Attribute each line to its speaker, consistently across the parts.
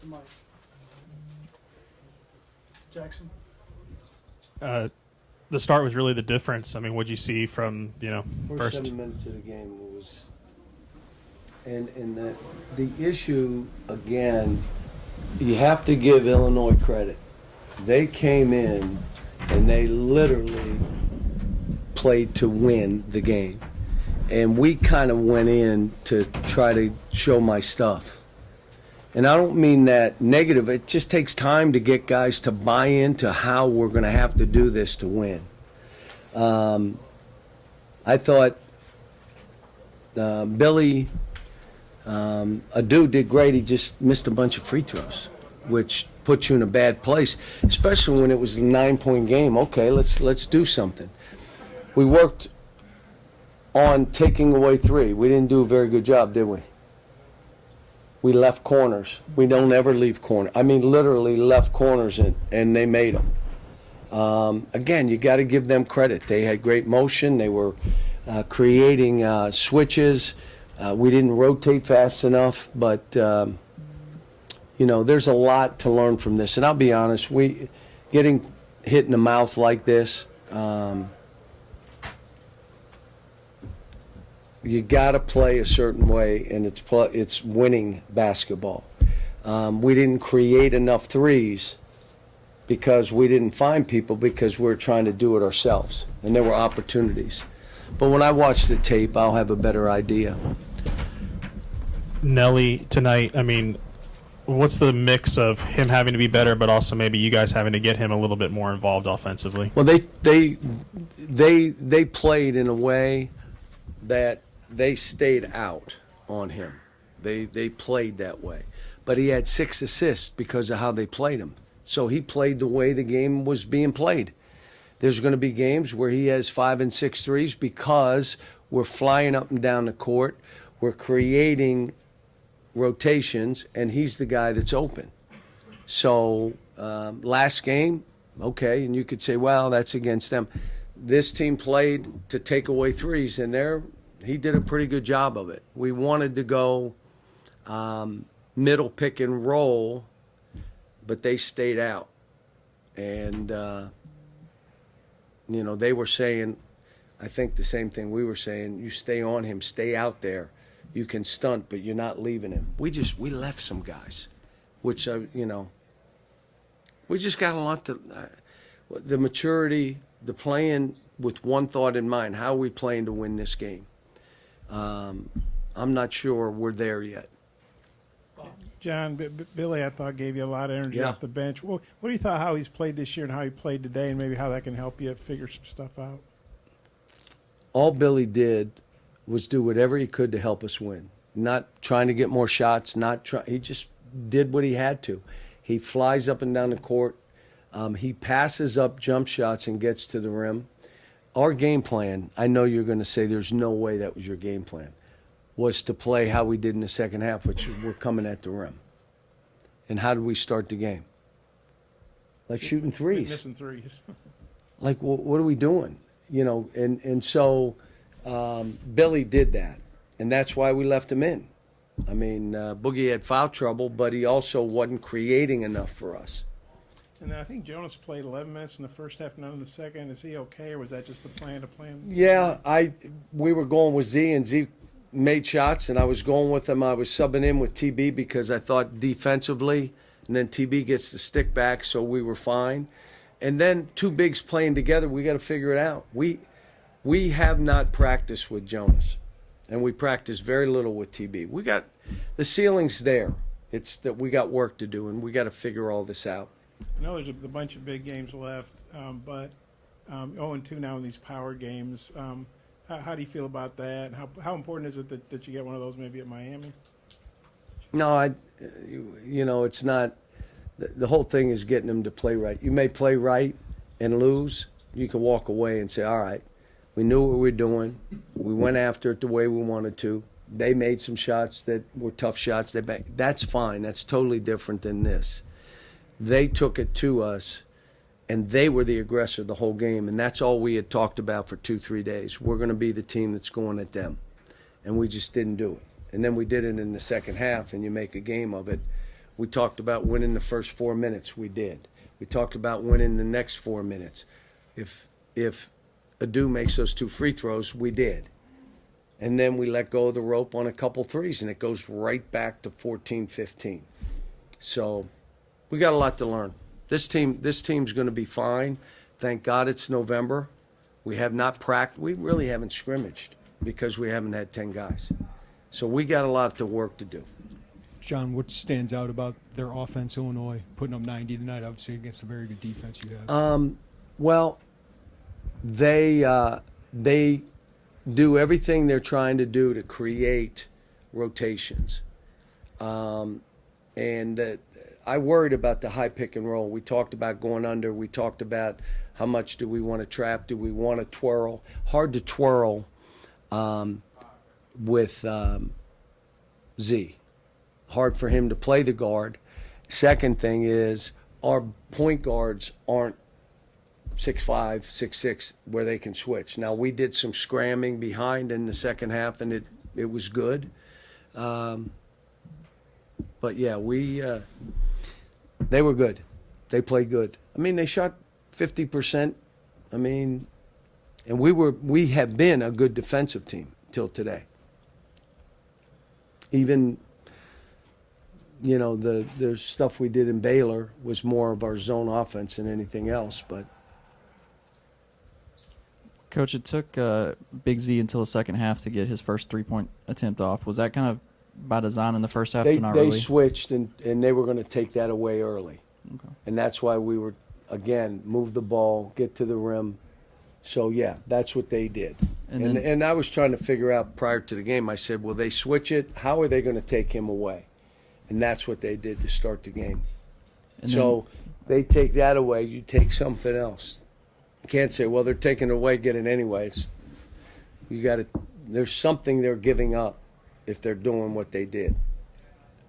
Speaker 1: the mic. Jackson?
Speaker 2: The start was really the difference. I mean, what'd you see from,
Speaker 3: First
Speaker 2: first?
Speaker 3: 7 minutes of the game was, and the issue again, you have to give Illinois credit. They came in and they literally played to win the game, and we kind of went in to try to show my stuff. And I don't mean that negative. It just takes time to get guys to buy into how we're going to have to do this to win. I thought Billy Adu did great. He just missed a bunch of free throws, which puts you in a bad place, especially when it was a 9-point game. Okay, let's do something. We worked on taking away three. We didn't do a very good job, did we? We left corners. We don't ever leave corners. I mean, literally left corners, and they made them. Again, you got to give them credit. They had great motion. They were creating switches. We didn't rotate fast enough, but there's a lot to learn from this. And I'll be honest, getting hit in the mouth like this, you got to play a certain way, and it's winning basketball. We didn't create enough threes because we didn't find people, because we're trying to do it ourselves, and there were opportunities. But when I watch the tape, I'll have a better idea.
Speaker 2: Nelly tonight, I mean, what's the mix of him having to be better, but also maybe you guys having to get him a little bit more involved offensively?
Speaker 3: Well, they played in a way that they stayed out on him. They played that way. But he had 6 assists because of how they played him. So he played the way the game was being played. There's going to be games where he has 5 and 6 threes because we're flying up and down the court. We're creating rotations, and he's the guy that's open. So last game, okay, and you could say, well, that's against them. This team played to take away threes, and he did a pretty good job of it. We wanted to go middle pick and roll, but they stayed out. And, they were saying, I think the same thing we were saying, you stay on him, stay out there. You can stunt, but you're not leaving him. We left some guys, which, we just got a lot to, the maturity, the playing with one thought in mind, how are we playing to win this game? I'm not sure we're there yet.
Speaker 4: John, Billy, I thought, gave you a lot of energy off the bench. What do you thought how he's played this year and how he played today, and maybe how that can help you figure some stuff out?
Speaker 3: All Billy did was do whatever he could to help us win. Not trying to get more shots, he just did what he had to. He flies up and down the court. He passes up jump shots and gets to the rim. Our game plan, I know you're going to say there's no way that was your game plan, was to play how we did in the second half, which we're coming at the rim. And how did we start the game? Like shooting threes.
Speaker 4: Missing threes.
Speaker 3: Like, what are we doing? So Billy did that, and that's why we left him in. I mean, Boogie had foul trouble, but he also wasn't creating enough for us.
Speaker 4: And then I think Jonas played 11 minutes in the first half, none in the second. Is he okay, or was that just the plan to play him?
Speaker 3: Yeah, we were going with Z, and Z made shots, and I was going with him. I was subbing in with TB because I thought defensively, and then TB gets the stick back, so we were fine. And then two bigs playing together, we got to figure it out. We have not practiced with Jonas, and we practiced very little with TB. We got the ceiling's there. It's that we got work to do, and we got to figure all this out.
Speaker 4: I know there's a bunch of big games left, but 0-2 now in these power games. How do you feel about that? How important is it that you get one of those maybe at Miami?
Speaker 3: No, it's not. The whole thing is getting them to play right. You may play right and lose. You can walk away and say, all right, we knew what we were doing. We went after it the way we wanted to. They made some shots that were tough shots. That's fine. That's totally different than this. They took it to us, and they were the aggressor the whole game, and that's all we had talked about for 2-3 days. We're going to be the team that's going at them, and we just didn't do it. And then we did it in the second half, and you make a game of it We talked about winning the first 4 minutes. We did. We talked about winning the next 4 minutes. If Adu makes those 2 free throws, we did. And then we let go of the rope on a couple threes, and it goes right back to 14-15. So we got a lot to learn. This team's going to be fine. Thank God it's November. We have not practiced. We really haven't scrimmaged because we haven't had 10 guys. So we got a lot of work to do.
Speaker 1: John, what stands out about their offense, Illinois, putting up 90 tonight, obviously against a very good defense you have?
Speaker 3: Well, they do everything they're trying to do to create rotations. I worried about the high pick and roll. We talked about going under. We talked about how much do we want to trap? Do we want to twirl? Hard to twirl with Z. Hard for him to play the guard. Second thing is our point guards aren't 6'5", 6'6", where they can switch. Now, we did some scramming behind in the second half, and it was good. But, yeah, they were good. They played good. I mean, they shot 50%. I mean, and we have been a good defensive team till today. Even, you know, there's stuff we did in Baylor was more of our zone offense than anything else, but.
Speaker 5: Coach, it took Big Z until the second half to get his first three-point attempt off. Was that kind of by design in the first half?
Speaker 3: They switched, and they were going to take that away early.
Speaker 5: Okay.
Speaker 3: And that's why we were, again, move the ball, get to the rim. So, yeah, that's what they did. And I was trying to figure out prior to the game, I said, will they switch it? How are they going to take him away? And that's what they did to start the game. So they take that away, you take something else. You can't say, well, they're taking it away, get it anyway. There's something they're giving up if they're doing what they did.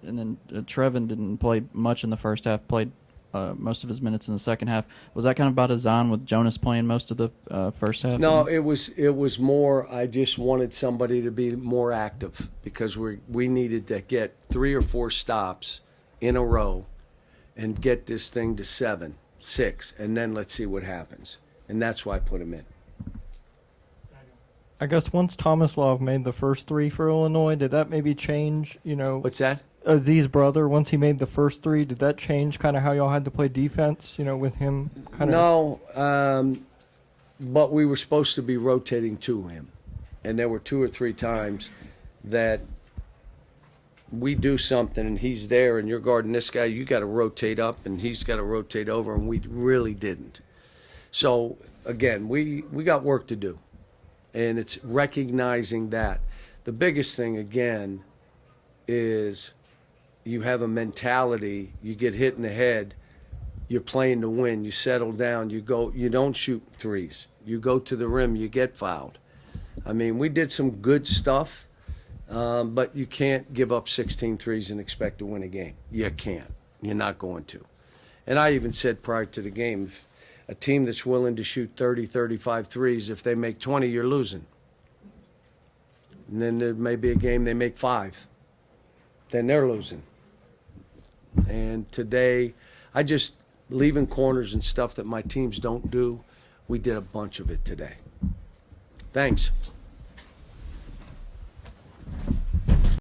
Speaker 5: And then Trevin didn't play much in the first half, played most of his minutes in the second half. Was that kind of by design with Jonas playing most of the first half?
Speaker 3: No, it was more, I just wanted somebody to be more active because we needed to get 3 or 4 stops in a row and get this thing to 7, 6, and then let's see what happens. And that's why I put him in.
Speaker 6: I guess once Tomislav made the first 3 for Illinois, did that maybe change,
Speaker 3: What's that?
Speaker 6: Aziz's brother, once he made the first 3, did that change kind of how y'all had to play defense, with him kind of?
Speaker 3: No, but we were supposed to be rotating to him. And there were 2 or 3 times that we do something and he's there and you're guarding this guy, you got to rotate up and he's got to rotate over, and we really didn't. So, again, we got work to do. And it's recognizing that. The biggest thing, again, is you have a mentality, you get hit in the head, you're playing to win, you settle down, you don't shoot threes. You go to the rim, you get fouled. I mean, we did some good stuff, but you can't give up 16 threes and expect to win a game. You can't. You're not going to. And I even said prior to the game, if a team that's willing to shoot 30, 35 threes, if they make 20, you're losing. And then there may be a game they make 5. Then they're losing. And today, I just leaving corners and stuff that my teams don't do. We did a bunch of it today. Thanks.